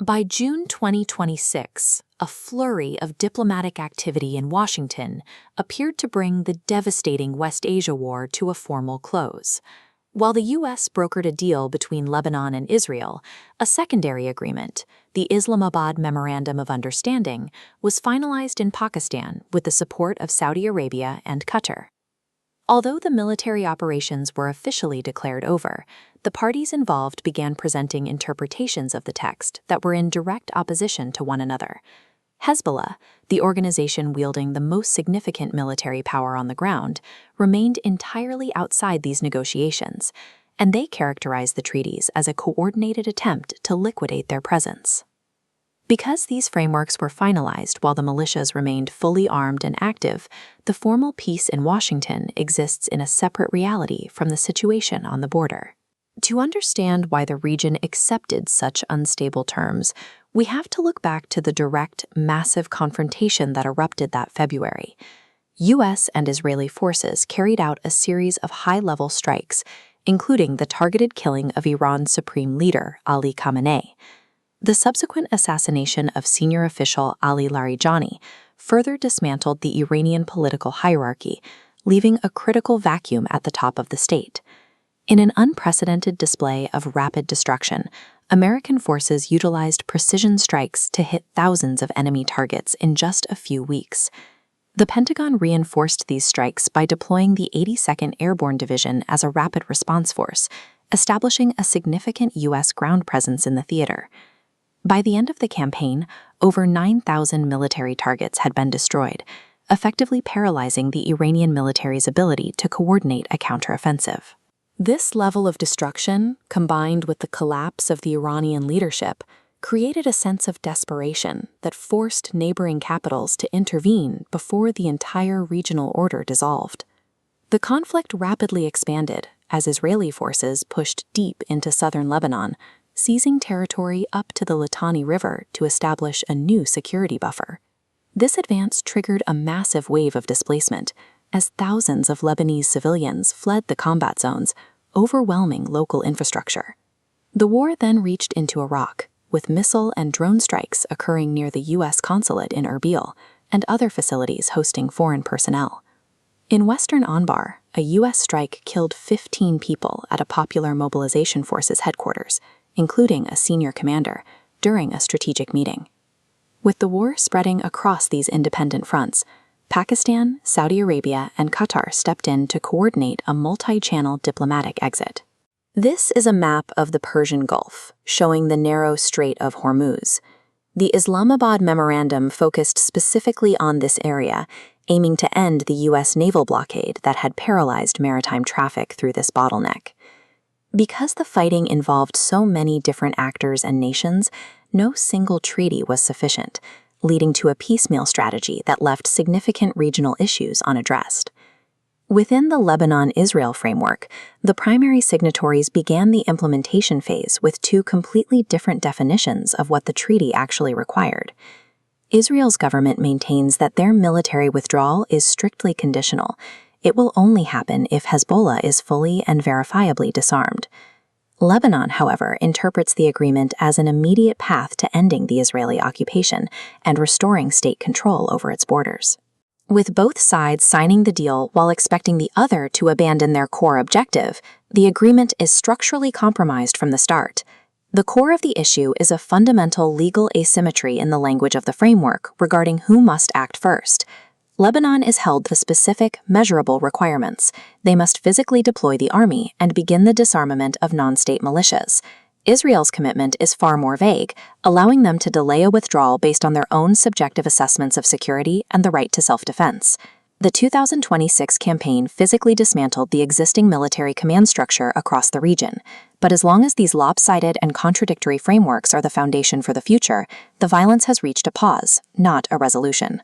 By June 2026, a flurry of diplomatic activity in Washington appeared to bring the devastating West Asia War to a formal close. While the U.S. brokered a deal between Lebanon and Israel, a secondary agreement, the Islamabad Memorandum of Understanding, was finalized in Pakistan with the support of Saudi Arabia and Qatar. Although the military operations were officially declared over, the parties involved began presenting interpretations of the text that were in direct opposition to one another. Hezbollah, the organization wielding the most significant military power on the ground, remained entirely outside these negotiations, and they characterized the treaties as a coordinated attempt to liquidate their presence. Because these frameworks were finalized while the militias remained fully armed and active, the formal peace in Washington exists in a separate reality from the situation on the border. To understand why the region accepted such unstable terms, we have to look back to the direct, massive confrontation that erupted that February. U.S. and Israeli forces carried out a series of high-level strikes, including the targeted killing of Iran's supreme leader, Ali Khamenei. The subsequent assassination of senior official Ali Larijani further dismantled the Iranian political hierarchy, leaving a critical vacuum at the top of the state. In an unprecedented display of rapid destruction, American forces utilized precision strikes to hit thousands of enemy targets in just a few weeks. The Pentagon reinforced these strikes by deploying the 82nd Airborne Division as a rapid response force, establishing a significant U.S. ground presence in the theater. By the end of the campaign, over 9,000 military targets had been destroyed, effectively paralyzing the Iranian military's ability to coordinate a counteroffensive. This level of destruction, combined with the collapse of the Iranian leadership, created a sense of desperation that forced neighboring capitals to intervene before the entire regional order dissolved. The conflict rapidly expanded as Israeli forces pushed deep into southern Lebanon, seizing territory up to the Litani River to establish a new security buffer. This advance triggered a massive wave of displacement, as thousands of Lebanese civilians fled the combat zones, overwhelming local infrastructure. The war then reached into Iraq, with missile and drone strikes occurring near the U.S. consulate in Erbil and other facilities hosting foreign personnel. In western Anbar, a U.S. strike killed 15 people at a Popular Mobilization Forces headquarters, including a senior commander, during a strategic meeting. With the war spreading across these independent fronts, Pakistan, Saudi Arabia, and Qatar stepped in to coordinate a multi-channel diplomatic exit. This is a map of the Persian Gulf, showing the narrow Strait of Hormuz. The Islamabad Memorandum focused specifically on this area, aiming to end the U.S. naval blockade that had paralyzed maritime traffic through this bottleneck. Because the fighting involved so many different actors and nations, no single treaty was sufficient, leading to a piecemeal strategy that left significant regional issues unaddressed. Within the Lebanon-Israel framework, the primary signatories began the implementation phase with two completely different definitions of what the treaty actually required. Israel's government maintains that their military withdrawal is strictly conditional. It will only happen if Hezbollah is fully and verifiably disarmed. Lebanon, however, interprets the agreement as an immediate path to ending the Israeli occupation and restoring state control over its borders. With both sides signing the deal while expecting the other to abandon their core objective, the agreement is structurally compromised from the start. The core of the issue is a fundamental legal asymmetry in the language of the framework regarding who must act first. Lebanon is held to specific, measurable requirements. They must physically deploy the army and begin the disarmament of non-state militias. Israel's commitment is far more vague, allowing them to delay a withdrawal based on their own subjective assessments of security and the right to self-defense. The 2026 campaign physically dismantled the existing military command structure across the region, but as long as these lopsided and contradictory frameworks are the foundation for the future, the violence has reached a pause, not a resolution.